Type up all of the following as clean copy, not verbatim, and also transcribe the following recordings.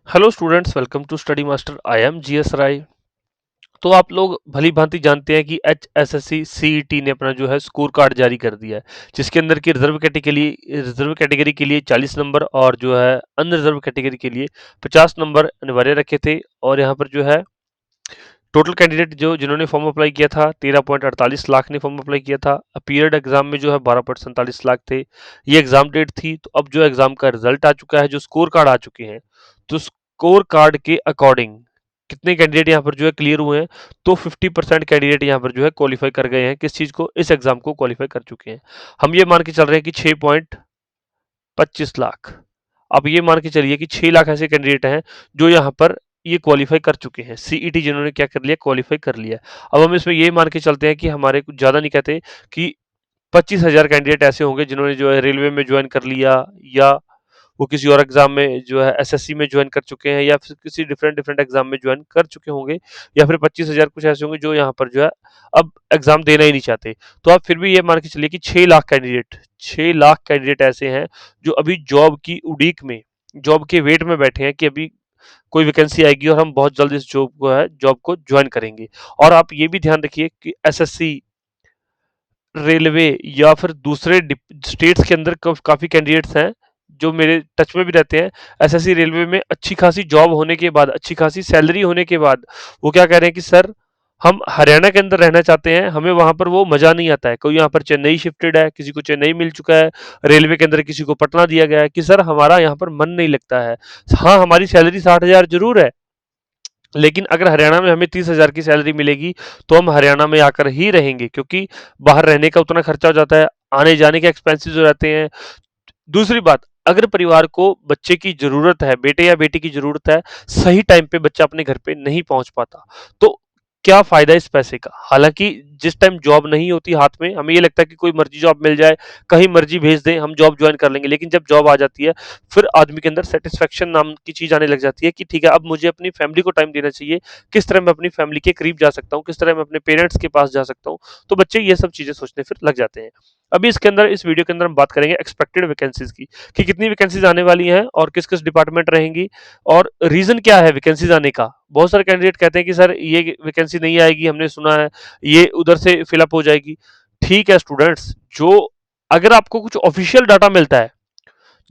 Hello students, welcome to study master. I am GS Rai. तो आप लोग भली भांति जानते हैं कि एचएसएससी सीईटी ने अपना जो है स्कोर कार्ड जारी कर दिया है, जिसके अंदर की रिजर्व कैटेगरी के लिए 40 नंबर और जो है अनरिजर्व कैटेगरी के लिए 50 नंबर अनिवार्य रखे थे। और यहाँ पर जो है टोटल कैंडिडेट जो जिन्होंने फॉर्म अप्लाई किया था 13.48 लाख ने फॉर्म अप्लाई किया था। अपीयर्ड एग्जाम में जो है 12.47 लाख थे। ये एग्जाम डेट थी। तो अब जो एग्जाम का रिजल्ट आ चुका है, जो स्कोर कार्ड आ चुके हैं, तो स्कोर कार्ड के अकॉर्डिंग कितने कैंडिडेट यहाँ पर जो है क्लियर हुए हैं। तो 50% कैंडिडेट यहाँ पर जो है क्वालिफाई कर गए हैं। किस चीज को? इस एग्जाम को क्वालिफाई कर चुके हैं। हम ये मान के चल रहे हैं कि 6.25 लाख। अब ये मान के चलिए कि 6 लाख ऐसे कैंडिडेट हैं जो यहाँ पर ये क्वालिफाई कर चुके हैं। सीईटी जिन्होंने क्या कर लिया, क्वालिफाई कर लिया। अब हम इसमें ये मान के चलते हैं कि हमारे कुछ ज्यादा नहीं कहते कि 25,000 कैंडिडेट ऐसे होंगे जिन्होंने जो है रेलवे में ज्वाइन कर लिया, या वो किसी और एग्जाम में जो है एसएससी में ज्वाइन कर चुके हैं, या फिर किसी डिफरेंट डिफरेंट एग्जाम में ज्वाइन कर चुके होंगे, या फिर 25,000 कुछ ऐसे होंगे जो यहाँ पर जो है अब एग्जाम देना ही नहीं चाहते। तो आप फिर भी ये मान के चलिए कि 6 लाख कैंडिडेट ऐसे हैं जो अभी जॉब की उड़ीक में, जॉब के वेट में बैठे हैं कि अभी कोई वैकेंसी आएगी और हम बहुत जल्द इस जॉब को ज्वाइन करेंगे। और आप ये भी ध्यान रखिए कि एसएससी, रेलवे या फिर दूसरे स्टेट्स के अंदर काफी कैंडिडेट्स हैं जो मेरे टच में भी रहते हैं। एसएससी रेलवे में अच्छी खासी जॉब होने के बाद, अच्छी खासी सैलरी होने के बाद वो क्या कह रहे हैं कि सर हम हरियाणा के अंदर रहना चाहते हैं, हमें वहां पर वो मजा नहीं आता है। कोई यहाँ पर चेन्नई शिफ्टेड है, किसी को चेन्नई मिल चुका है रेलवे के अंदर, किसी को पटना दिया गया है कि सर हमारा यहाँ पर मन नहीं लगता है। हाँ, हमारी सैलरी 60,000 जरूर है, लेकिन अगर हरियाणा में हमें 30,000 की सैलरी मिलेगी तो हम हरियाणा में आकर ही रहेंगे, क्योंकि बाहर रहने का उतना खर्चा हो जाता है, आने जाने के एक्सपेंसेस हो जाते हैं। दूसरी बात, अगर परिवार को बच्चे की जरूरत है, बेटे या बेटी की जरूरत है, सही टाइम पे बच्चा अपने घर पे नहीं पहुंच पाता, तो क्या फायदा इस पैसे का? हालांकि जिस टाइम जॉब नहीं होती हाथ में, हमें ये लगता है कि कोई मर्जी जॉब मिल जाए, कहीं मर्जी भेज दें, हम जॉब ज्वाइन कर लेंगे। लेकिन जब जॉब आ जाती है, फिर आदमी के अंदर सेटिस्फेक्शन नाम की चीज आने लग जाती है कि ठीक है, अब मुझे अपनी फैमिली को टाइम देना चाहिए। किस तरह मैं अपनी फैमिली के करीब जा सकता हूँ, किस तरह मैं अपने पेरेंट्स के पास जा सकता हूँ। तो बच्चे ये सब चीजें सोचने फिर लग जाते हैं। अभी इसके अंदर, इस वीडियो के अंदर हम बात करेंगे एक्सपेक्टेड वैकेंसीज की, कि कितनी वैकेंसीज आने वाली हैं और किस किस डिपार्टमेंट रहेंगी, और रीजन क्या है वैकेंसीज आने का। बहुत सारे कैंडिडेट कहते हैं कि सर ये वैकेंसी नहीं आएगी, हमने सुना है ये उधर से फिलअप हो जाएगी। ठीक है स्टूडेंट्स, जो अगर आपको कुछ ऑफिशियल डाटा मिलता है,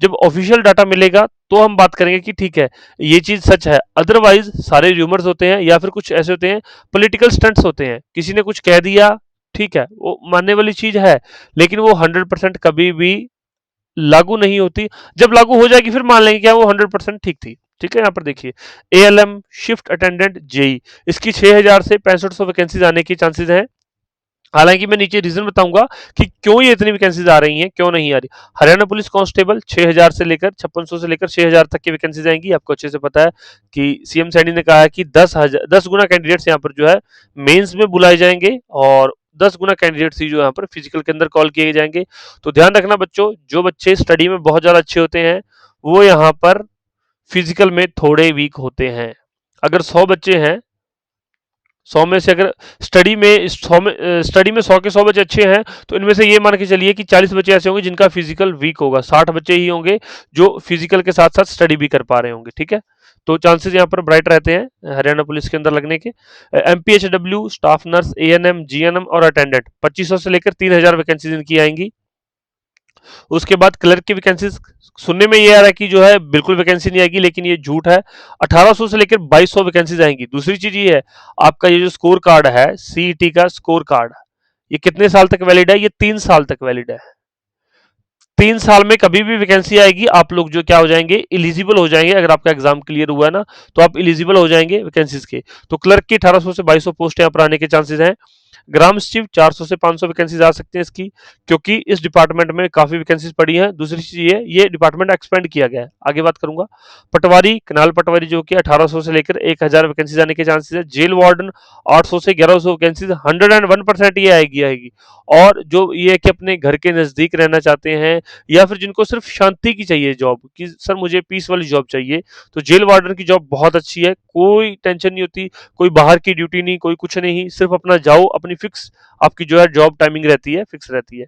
जब ऑफिशियल डाटा मिलेगा तो हम बात करेंगे कि ठीक है ये चीज सच है। अदरवाइज सारे र्यूमर्स होते हैं, या फिर कुछ ऐसे होते हैं पॉलिटिकल स्टंट्स होते हैं, किसी ने कुछ कह दिया, ठीक है वो मानने वाली चीज है, लेकिन वो 100% कभी भी लागू नहीं होती। जब लागू हो जाएगी फिर मान लेंगे क्या वो 100% ठीक थी। ठीक है, यहाँ पर देखिए, एएलएम शिफ्ट अटेंडेंट जेई, इसकी 6,000 से 6500 वैकेंसीज आने की चांसेस हैं। हालांकि मैं नीचे रीजन बताऊंगा कि क्यों ये इतनी वैकेंसीज आ रही हैं, क्यों नहीं आ रही। हरियाणा पुलिस कांस्टेबल 6,000 से लेकर 5600 से लेकर 6,000 तक की वैकेंसीज आएंगी। आपको अच्छे से पता है कि सीएम सैनी ने कहा है कि 10 गुना कैंडिडेट्स यहाँ पर जो है मेंस में बुलाए जाएंगे, और 10 गुना कैंडिडेट्स ही जो यहाँ पर फिजिकल के अंदर कॉल किए जाएंगे। तो ध्यान रखना बच्चों, जो बच्चे स्टडी में बहुत ज्यादा अच्छे होते हैं वो यहाँ पर फिजिकल में थोड़े वीक होते हैं। अगर 100 बच्चे हैं, 100 में से अगर स्टडी में 100 के 100 बच्चे अच्छे हैं, तो इनमें से ये मान के चलिए कि 40 बच्चे ऐसे होंगे जिनका फिजिकल वीक होगा, 60 बच्चे ही होंगे जो फिजिकल के साथ साथ स्टडी भी कर पा रहे होंगे। ठीक है, तो चांसेस यहाँ पर ब्राइट रहते हैं हरियाणा पुलिस के अंदर लगने के। MPHW, staff nurse, ANM, GNM और अटेंडेंट 2500 से लेकर 3,000 वैकेंसीज इनकी आएंगी। उसके बाद क्लर्क की वैकेंसी सुनने में ये आ रहा है कि जो है बिल्कुल वैकेंसी नहीं आएगी, लेकिन ये झूठ है। 1800 से लेकर 2200 वैकेंसीज आएंगी। दूसरी चीज ये है, आपका ये जो स्कोर कार्ड है, सीईटी का स्कोर कार्ड, ये कितने साल तक वैलिड है? ये 3 साल तक वैलिड है। 3 साल में कभी भी वैकेंसी आएगी, आप लोग जो क्या हो जाएंगे, इलिजिबल हो जाएंगे। अगर आपका एग्जाम क्लियर हुआ है ना, तो आप इलिजिबल हो जाएंगे वैकेंसीज के। तो क्लर्क की 1800 से 2200 पोस्ट यहाँ पर आने के चांसेस हैं। ग्राम सचिव 400 से 500 वैकेंसीज आ सकती हैं इसकी, क्योंकि इस डिपार्टमेंट में काफी वैकेंसीज पड़ी हैं। दूसरी चीज ये डिपार्टमेंट एक्सपेंड किया गया है, आगे बात करूंगा। पटवारी, कनाल पटवारी जो कि 1800 से लेकर 1000 वैकेंसीज आने के चांसेस है। जेल वार्डन 800 से 1100 वैकेंसीज, 101% ये आएगी। और जो ये है कि अपने घर के नजदीक रहना चाहते हैं, या फिर जिनको सिर्फ शांति की चाहिए जॉब, कि सर मुझे पीस वाली जॉब चाहिए, तो जेल वार्डन की जॉब बहुत अच्छी है। कोई टेंशन नहीं होती, कोई बाहर की ड्यूटी नहीं, कोई कुछ नहीं, सिर्फ अपना जाओ, अपनी फिक्स आपकी जो है जॉब टाइमिंग रहती है, फिक्स रहती है।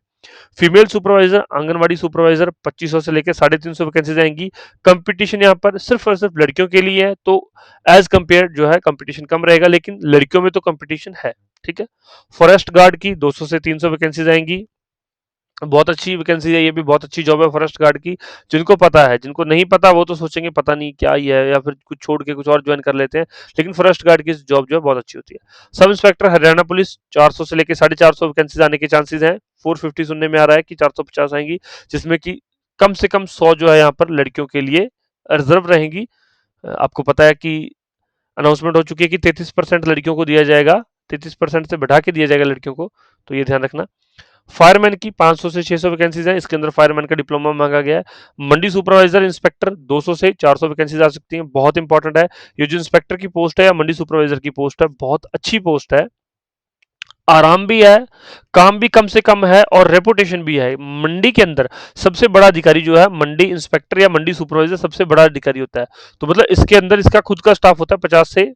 फीमेल सुपरवाइजर, आंगनवाड़ी सुपरवाइजर 2500 से लेकर 350 वैकेंसीज आएंगी। कंपटीशन यहाँ पर सिर्फ और सिर्फ लड़कियों के लिए है, तो एज कंपेयर जो है कंपटीशन कम रहेगा, लेकिन लड़कियों में तो कंपटीशन है। ठीक है। फॉरेस्ट गार्ड की 200 से 300 वैकेंसीज आएंगी। बहुत अच्छी वैकेंसी है, ये भी बहुत अच्छी जॉब है फॉरेस्ट गार्ड की। जिनको पता है, जिनको नहीं पता वो तो सोचेंगे पता नहीं क्या ही है, या फिर कुछ छोड़ के कुछ और ज्वाइन कर लेते हैं, लेकिन फॉरेस्ट गार्ड की जॉब जो है बहुत अच्छी होती है। सब इंस्पेक्टर हरियाणा पुलिस 400 से लेकर 450 वैकेंसीज आने के चांसेस हैं। 450 सुनने में आ रहा है कि 450 आएंगी, जिसमें कि कम से कम 100 जो है यहाँ पर लड़कियों के लिए रिजर्व रहेंगी। आपको पता है कि अनाउंसमेंट हो चुकी है कि 33% लड़कियों को दिया जाएगा, 33% से बढ़ा के दिया जाएगा लड़कियों को, तो ये ध्यान रखना। फायरमैन की 500 से 600 वैकेंसीज हैं, इसके अंदर फायरमैन का डिप्लोमा मांगा गया है। मंडी सुपरवाइजर इंस्पेक्टर 200 से 400 वैकेंसीज आ सकती हैं, बहुत इंपॉर्टेंट है। ये जो इंस्पेक्टर की पोस्ट है या मंडी सुपरवाइजर की पोस्ट है, बहुत अच्छी पोस्ट है, आराम भी है, काम भी कम से कम है और रेपुटेशन भी है। मंडी के अंदर सबसे बड़ा अधिकारी जो है मंडी इंस्पेक्टर या मंडी सुपरवाइजर सबसे बड़ा अधिकारी होता है। तो मतलब इसके अंदर इसका खुद का स्टाफ होता है 50 से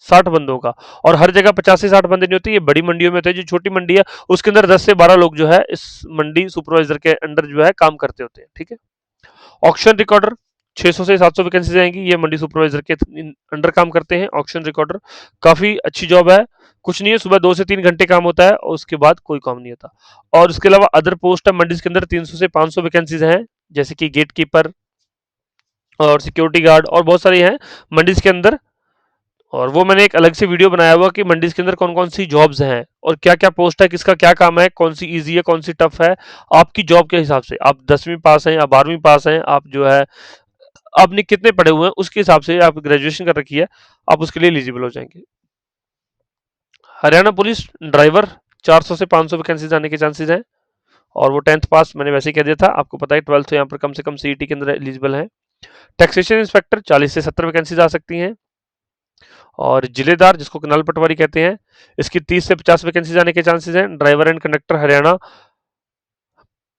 60 बंदों का, और हर जगह 50 से 60 बंदे नहीं होते, ये बड़ी मंडियों में होते हैं। जो छोटी मंडी है उसके अंदर 10 से 12 लोग जो है इस मंडी सुपरवाइजर के अंडर जो है काम करते होते हैं। ठीक है। ऑक्शन रिकॉर्डर 600 से 700 वैकेंसीज आएंगी, ये मंडी सुपरवाइजर के अंडर काम करते हैं। ऑक्शन रिकॉर्डर काफी अच्छी जॉब है, कुछ नहीं है, सुबह 2 से 3 घंटे काम होता है और उसके बाद कोई काम नहीं होता। और उसके अलावा अदर पोस्ट है मंडीज के अंदर 300 से 500 वैकेंसीज हैं, जैसे कि गेट कीपर और सिक्योरिटी गार्ड और बहुत सारी हैं मंडीज के अंदर। और वो मैंने एक अलग से वीडियो बनाया हुआ कि मंडीज के अंदर कौन कौन सी जॉब्स हैं और क्या क्या पोस्ट है, किसका क्या काम है, कौन सी इजी है, कौन सी टफ है। आपकी जॉब के हिसाब से, आप 10वीं पास हैं, आप 12वीं पास हैं, आप जो है आपने कितने पढ़े हुए हैं उसके हिसाब से, आप ग्रेजुएशन कर रखी है, आप उसके लिए एलिजिबल हो जाएंगे। हरियाणा पुलिस ड्राइवर 400 से 500 वैकेंसीज आने के चांसेस हैं, और वो 10th पास मैंने वैसे ही कह दिया था, आपको पता है 12th तो यहाँ पर कम से कम सीईटी के अंदर एलिजिबल है। टैक्सेशन इंस्पेक्टर 40 से 70 वैकेंसीज आ सकती हैं। और जिलेदार, जिसको कनाल पटवारी कहते हैं, इसकी 30 से 50 वैकेंसीज आने के चांसेस हैं। ड्राइवर एंड कंडक्टर हरियाणा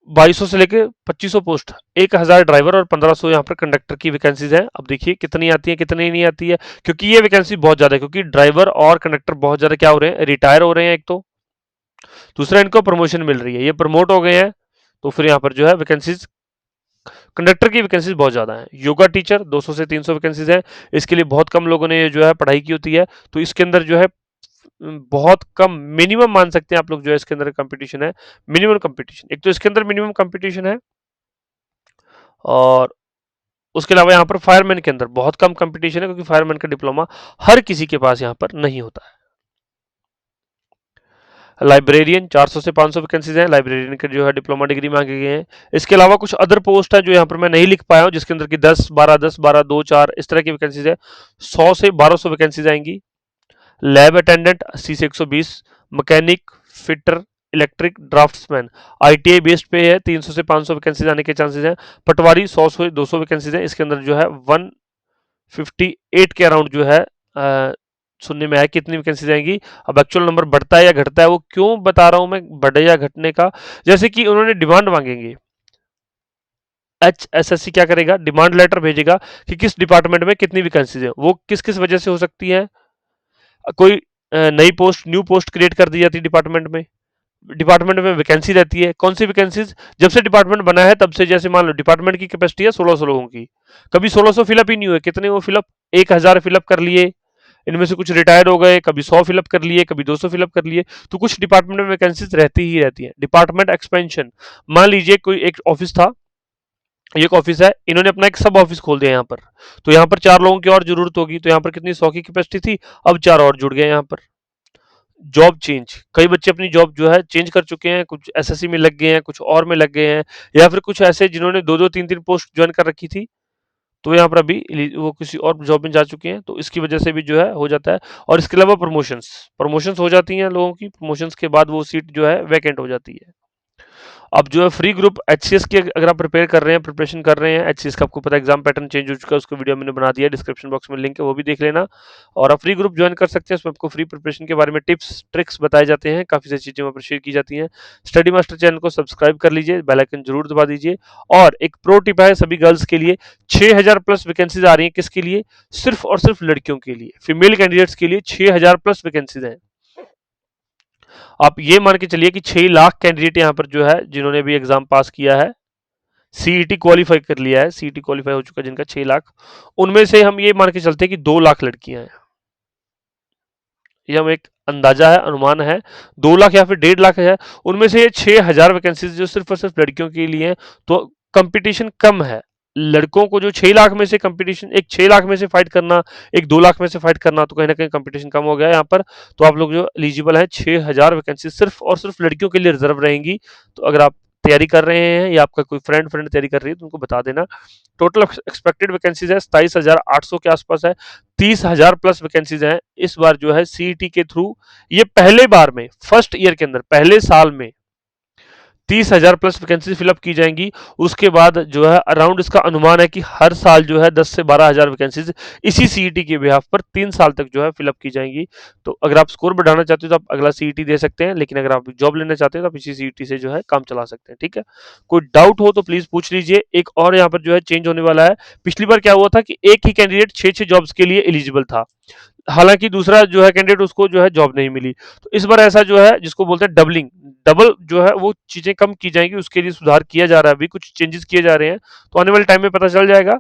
2200 से लेकर 2500 पोस्ट, 1000 ड्राइवर और 1500 यहाँ पर कंडक्टर की वैकेंसीज है। अब देखिए कितनी आती है कितनी नहीं आती है, क्योंकि ये वैकेंसी बहुत ज्यादा है, क्योंकि ड्राइवर और कंडक्टर बहुत ज्यादा क्या हो रहे हैं, रिटायर हो रहे हैं एक तो, दूसरा इनको प्रमोशन मिल रही है, ये प्रमोट हो गए हैं, तो फिर यहाँ पर जो है वैकेंसीज कंडक्टर की वैकेंसीज बहुत ज्यादा है। योगा टीचर 200 से 300 वैकेंसीज है, इसके लिए बहुत कम लोगों ने जो है पढ़ाई की होती है, तो इसके अंदर जो है बहुत कम, मिनिमम मान सकते हैं आप लोग जो है इसके अंदर कंपटीशन है, मिनिमम कंपटीशन, एक तो इसके अंदर मिनिमम कंपटीशन है, और उसके अलावा यहाँ पर फायरमैन के अंदर बहुत कम कंपटीशन है, क्योंकि फायरमैन का डिप्लोमा हर किसी के पास यहाँ पर नहीं होता है। लाइब्रेरियन 400 से 500 वैकेंसीज हैं, लाइब्रेरियन के जो है डिप्लोमा डिग्री मांगे गए हैं। इसके अलावा कुछ अदर पोस्ट है जो यहाँ पर मैं नहीं लिख पाया हूँ, जिसके अंदर की 10 12 2 4 इस तरह की वैकेंसीज है। 100 से 1200 वैकेंसीज आएंगी। लैब अटेंडेंट 80 से 120, mechanic, fitter, electric, draughtsman ITI based पे है, 300 से 500 वैकेंसीज आने के चांसेस हैं। पटवारी 100 से 200 वैकेंसीज हैं, इसके अंदर जो है 158 के अराउंड जो है सुनने में आया कितनी वैकेंसीज आएंगी। अब एक्चुअल नंबर बढ़ता है या घटता है, वो क्यों बता रहा हूं मैं बढ़े या घटने का, जैसे कि उन्होंने डिमांड मांगेंगे, HSSC क्या करेगा, डिमांड लेटर भेजेगा कि किस डिपार्टमेंट में कितनी वैकेंसीज है, वो किस किस वजह से हो सकती है। कोई नई पोस्ट, न्यू पोस्ट क्रिएट कर दी जाती है डिपार्टमेंट में, डिपार्टमेंट में वैकेंसी रहती है, कौन सी वैकेंसीज, जब से डिपार्टमेंट बना है तब से, जैसे मान लो डिपार्टमेंट की कैपेसिटी है 1600 लोगों की, कभी 1600 फिलअप ही नहीं हुए, कितने वो फिलअप, 1000 फिलअप कर लिए, इनमें से कुछ रिटायर हो गए, कभी 100 फिलअप कर लिए, कभी 200 फिलअप कर लिए, तो कुछ डिपार्टमेंट में वैकेंसीज रहती ही रहती है। डिपार्टमेंट एक्सपेंशन, मान लीजिए कोई एक ऑफिस था, एक ऑफिस है, इन्होंने अपना एक सब ऑफिस खोल दिया यहाँ पर, तो यहाँ पर 4 लोगों की और जरूरत होगी, तो यहाँ पर कितनी 100 की कैपेसिटी थी, अब 4 और जुड़ गए यहाँ पर। जॉब चेंज, कई बच्चे अपनी जॉब जो है चेंज कर चुके हैं, कुछ एसएससी में लग गए हैं, कुछ और में लग गए हैं, या फिर कुछ ऐसे जिन्होंने 2 2 3 3 पोस्ट ज्वाइन कर रखी थी, तो यहाँ पर अभी वो किसी और जॉब में जा चुके हैं, तो इसकी वजह से भी जो है हो जाता है। और इसके अलावा प्रमोशंस, प्रमोशंस हो जाती हैं लोगों की, प्रमोशंस के बाद वो सीट जो है वैकेंट हो जाती है। अब जो है फ्री ग्रुप एचसीएस की अगर आप प्रिपेयर कर रहे हैं, प्रिपरेशन कर रहे हैं, एचसीएस का आपको पता है एग्जाम पैटर्न चेंज हो चुका है, उसको वीडियो मैंने बना दिया है, डिस्क्रिप्शन बॉक्स में लिंक है, वो भी देख लेना। और आप फ्री ग्रुप ज्वाइन कर सकते हैं, उसमें आपको फ्री प्रिपरेशन के बारे में टिप्स ट्रिक्स बताए जाते हैं, काफ़ी सारी चीज़ें वहाँ पर शेयर की जाती हैं। स्टडी मास्टर चैनल को सब्सक्राइब कर लीजिए, बेल आइकन जरूर दबा दीजिए। और एक प्रो टिप है सभी गर्ल्स के लिए, 6000 प्लस वैकेंसीज आ रही हैं, किसके लिए, सिर्फ और सिर्फ लड़कियों के लिए, फीमेल कैंडिडेट्स के लिए 6000 प्लस वैकेंसीज हैं। आप ये मान के चलिए कि 6 लाख कैंडिडेट यहाँ पर जो है जिन्होंने अभी एग्जाम पास किया है, सीईटी क्वालिफाई कर लिया है, सीईटी क्वालिफाई हो चुका है जिनका 6 लाख, उनमें से हम ये मान के चलते हैं कि 2 लाख लड़कियां हैं। ये हम एक अंदाजा है, अनुमान है, 2 लाख या फिर 1.5 लाख है, उनमें से 6,000 वैकेंसीज जो सिर्फ और सिर्फ लड़कियों के लिए हैं, तो कंपटीशन कम है। लड़कों को जो 6 लाख में से कंपटीशन, एक 6 लाख में से फाइट करना, एक 2 लाख में से फाइट करना, तो कहीं ना कहीं कंपटीशन कम हो गया है यहाँ पर। तो आप लोग जो एलिजिबल हैं, 6,000 वैकेंसी सिर्फ और सिर्फ लड़कियों के लिए रिजर्व रहेंगी। तो अगर आप तैयारी कर रहे हैं या आपका कोई फ्रेंड फ्रेंड तैयारी कर रही है तो उनको बता देना। टोटल एक्सपेक्टेड वैकेंसीज है 27,800 के आसपास है, 30,000 प्लस वैकेंसीज हैं इस बार जो है सीईटी के थ्रू। ये पहले बार में, फर्स्ट ईयर के अंदर, पहले साल में 30,000 प्लस वैकेंसी फिलअप की जाएंगी। उसके बाद जो है अराउंड इसका अनुमान है कि हर साल जो है 10 से 12,000 वैकेंसीज इसी सीईटी के बिहाफ पर 3 साल तक जो है फिलअप की जाएंगी। तो अगर आप स्कोर बढ़ाना चाहते हो तो आप अगला सीईटी दे सकते हैं, लेकिन अगर आप जॉब लेना चाहते हैं तो आप इसी सीईटी से जो है काम चला सकते हैं। ठीक है, कोई डाउट हो तो प्लीज पूछ लीजिए। एक और यहाँ पर जो है चेंज होने वाला है। पिछली बार क्या हुआ था कि एक ही कैंडिडेट 6 जॉब्स के लिए एलिजिबल था, हालांकि दूसरा जो है कैंडिडेट उसको जो है जॉब नहीं मिली। तो इस बार ऐसा जो है जिसको बोलते हैं डबलिंग, डबल जो है वो चीजें कम की जाएंगी, उसके लिए सुधार किया जा रहा है, अभी कुछ चेंजेस किए जा रहे हैं, तो आने वाले टाइम में पता चल जाएगा।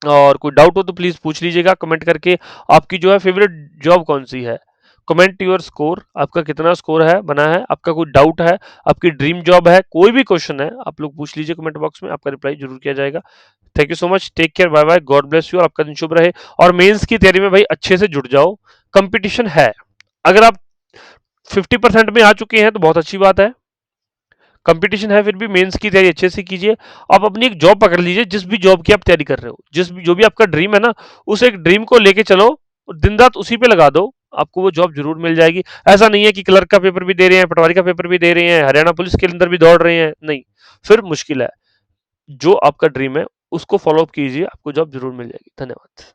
और कोई डाउट हो तो प्लीज पूछ लीजिएगा कमेंट करके। आपकी जो है फेवरेट जॉब कौन सी है, कमेंट योर स्कोर, आपका कितना स्कोर है बना है, आपका कोई डाउट है, आपकी ड्रीम जॉब है, कोई भी क्वेश्चन है आप लोग पूछ लीजिए कमेंट बॉक्स में, आपका रिप्लाई जरूर किया जाएगा। Thank you so much, take care, bye bye, God bless you, और आपका दिन शुभ रहे। और मेंस की तैयारी में भाई अच्छे से जुट जाओ, कंपटीशन है। अगर आप 50% में आ चुके हैं तो बहुत अच्छी बात है, कंपटीशन है, फिर भी मेंस की तैयारी अच्छे से कीजिए। आप अपनी एक जॉब पकड़ लीजिए, जिस भी जॉब की आप तैयारी कर रहे हो, जिस भी जो भी आपका ड्रीम है ना, उस एक ड्रीम को लेके चलो, दिन रात उसी पे लगा दो, आपको वो जॉब जरूर मिल जाएगी। ऐसा नहीं है कि क्लर्क का पेपर भी दे रहे हैं, पटवारी का पेपर भी दे रहे हैं, हरियाणा पुलिस के अंदर भी दौड़ रहे हैं, नहीं, फिर मुश्किल है। जो आपका ड्रीम है उसको फॉलो अप कीजिए, आपको जॉब जरूर मिल जाएगी। धन्यवाद।